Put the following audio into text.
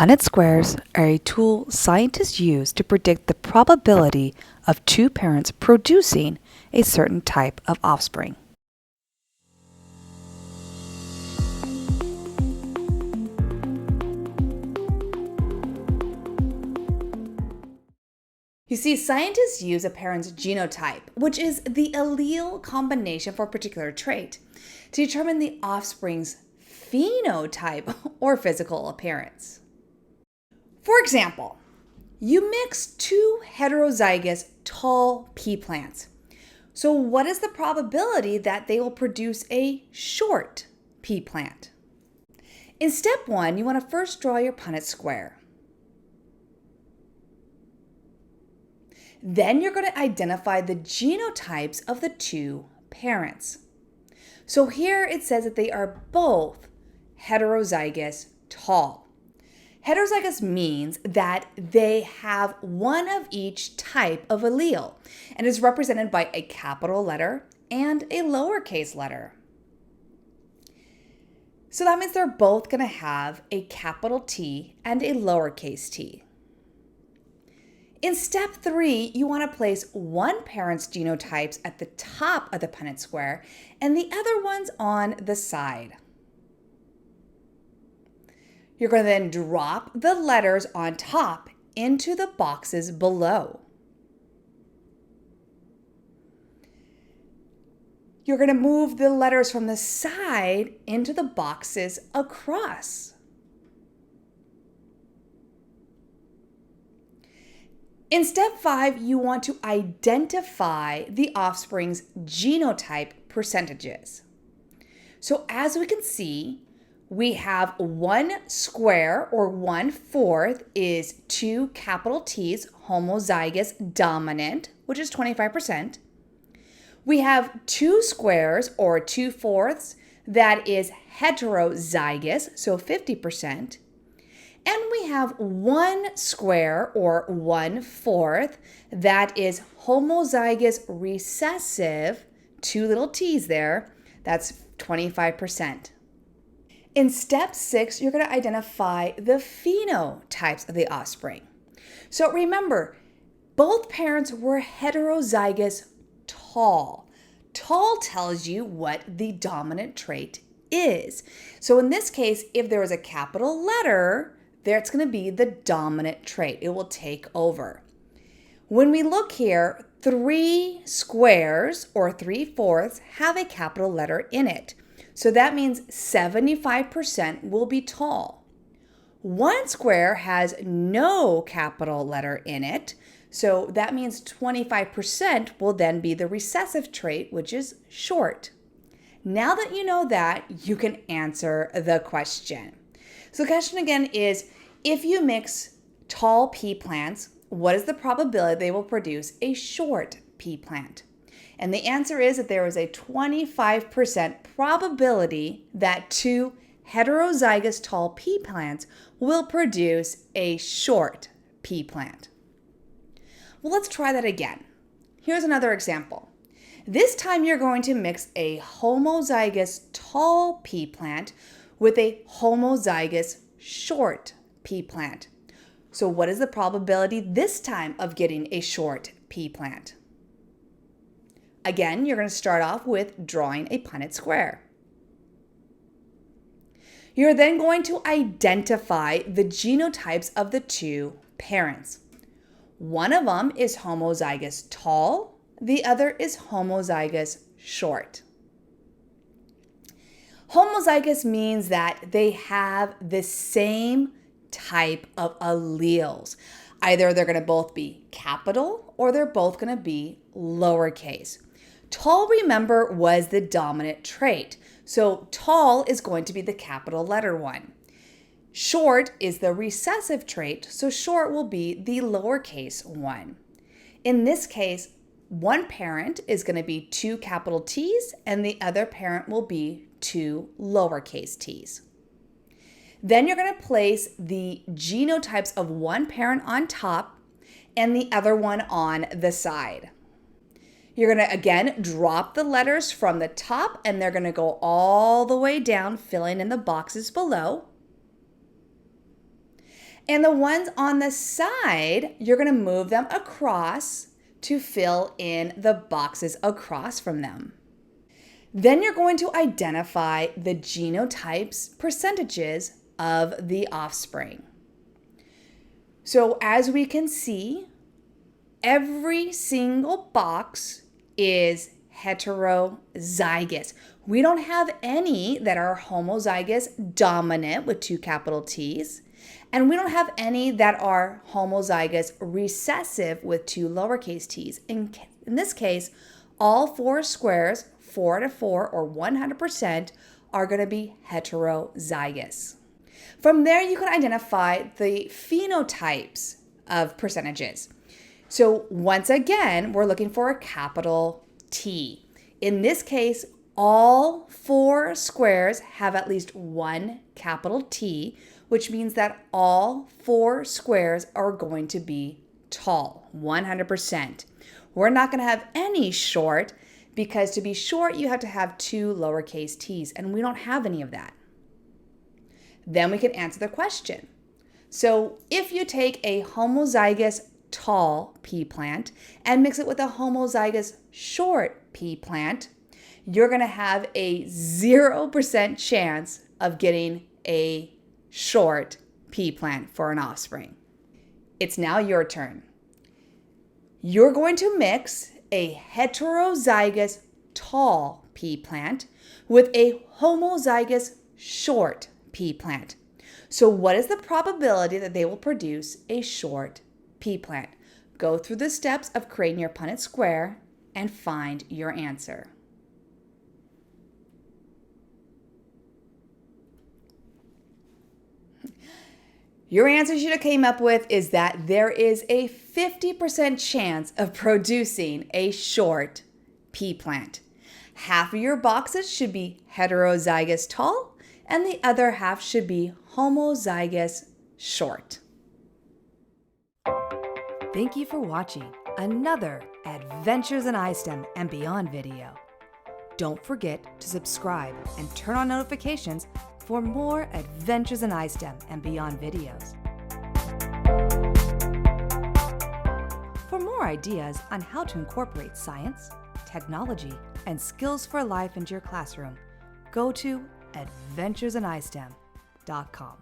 Punnett Squares are a tool scientists use to predict the probability of two parents producing a certain type of offspring. You see, scientists use a parent's genotype, which is the allele combination for a particular trait, to determine the offspring's phenotype or physical appearance. For example, you mix two heterozygous tall pea plants. So what is the probability that they will produce a short pea plant? In step 1, you want to first draw your Punnett square. Then you're going to identify the genotypes of the two parents. So here it says that they are both heterozygous tall. Heterozygous means that they have one of each type of allele and is represented by a capital letter and a lowercase letter. So that means they're both going to have a capital T and a lowercase t. In step 3, you want to place one parent's genotypes at the top of the Punnett square and the other ones on the side. You're going to then drop the letters on top into the boxes below. You're going to move the letters from the side into the boxes across. In step 5, you want to identify the offspring's genotype percentages. So as we can see, we have one square, or 1/4 is two capital T's, homozygous dominant, which is 25%. We have two squares, or 2/4, that is heterozygous, so 50%. And we have one square, or 1/4, that is homozygous recessive, two little t's there, that's 25%. In step 6, you're going to identify the phenotypes of the offspring. So remember, both parents were heterozygous tall. Tall tells you what the dominant trait is. So in this case, if there is a capital letter, that's going to be the dominant trait. It will take over. When we look here, 3 squares, or 3/4, have a capital letter in it. So that means 75% will be tall. One square has no capital letter in it. So that means 25% will then be the recessive trait, which is short. Now that you know that, you can answer the question. So the question again is, if you mix tall pea plants, what is the probability they will produce a short pea plant? And the answer is that there is a 25% probability that two heterozygous tall pea plants will produce a short pea plant. Well, let's try that again. Here's another example. This time you're going to mix a homozygous tall pea plant with a homozygous short pea plant. So what is the probability this time of getting a short pea plant? Again, you're going to start off with drawing a Punnett square. You're then going to identify the genotypes of the two parents. One of them is homozygous tall, the other is homozygous short. Homozygous means that they have the same type of alleles. Either they're going to both be capital or they're both going to be lowercase. Tall, remember, was the dominant trait. So tall is going to be the capital letter one. Short is the recessive trait, so short will be the lowercase one. In this case, one parent is going to be two capital T's and the other parent will be two lowercase t's. Then you're going to place the genotypes of one parent on top and the other one on the side. You're going to, again, drop the letters from the top and they're going to go all the way down, filling in the boxes below. And the ones on the side, you're going to move them across to fill in the boxes across from them. Then you're going to identify the genotypes percentages of the offspring. So as we can see, every single box is heterozygous. We don't have any that are homozygous dominant with 2 capital T's, and we don't have any that are homozygous recessive with 2 lowercase t's. In this case, all 4 squares, 4 out of 4 or 100%, are going to be heterozygous. From there, you can identify the phenotypes of percentages. So once again, we're looking for a capital T. In this case, all 4 squares have at least 1 capital T, which means that all 4 squares are going to be tall, 100%. We're not going to have any short, because to be short, you have to have 2 lowercase t's, and we don't have any of that. Then we can answer the question. So if you take a homozygous tall pea plant and mix it with a homozygous short pea plant, you're going to have a 0% chance of getting a short pea plant for an offspring. It's now your turn. You're going to mix a heterozygous tall pea plant with a homozygous short pea plant. So what is the probability that they will produce a short pea plant? Go through the steps of creating your Punnett square and find your answer. Your answer you should have came up with is that there is a 50% chance of producing a short pea plant. Half of your boxes should be heterozygous tall, and the other half should be homozygous short. Thank you for watching another Adventures in ISTEM and Beyond video. Don't forget to subscribe and turn on notifications for more Adventures in ISTEM and Beyond videos. For more ideas on how to incorporate science, technology, and skills for life into your classroom, go to adventuresinistem.com.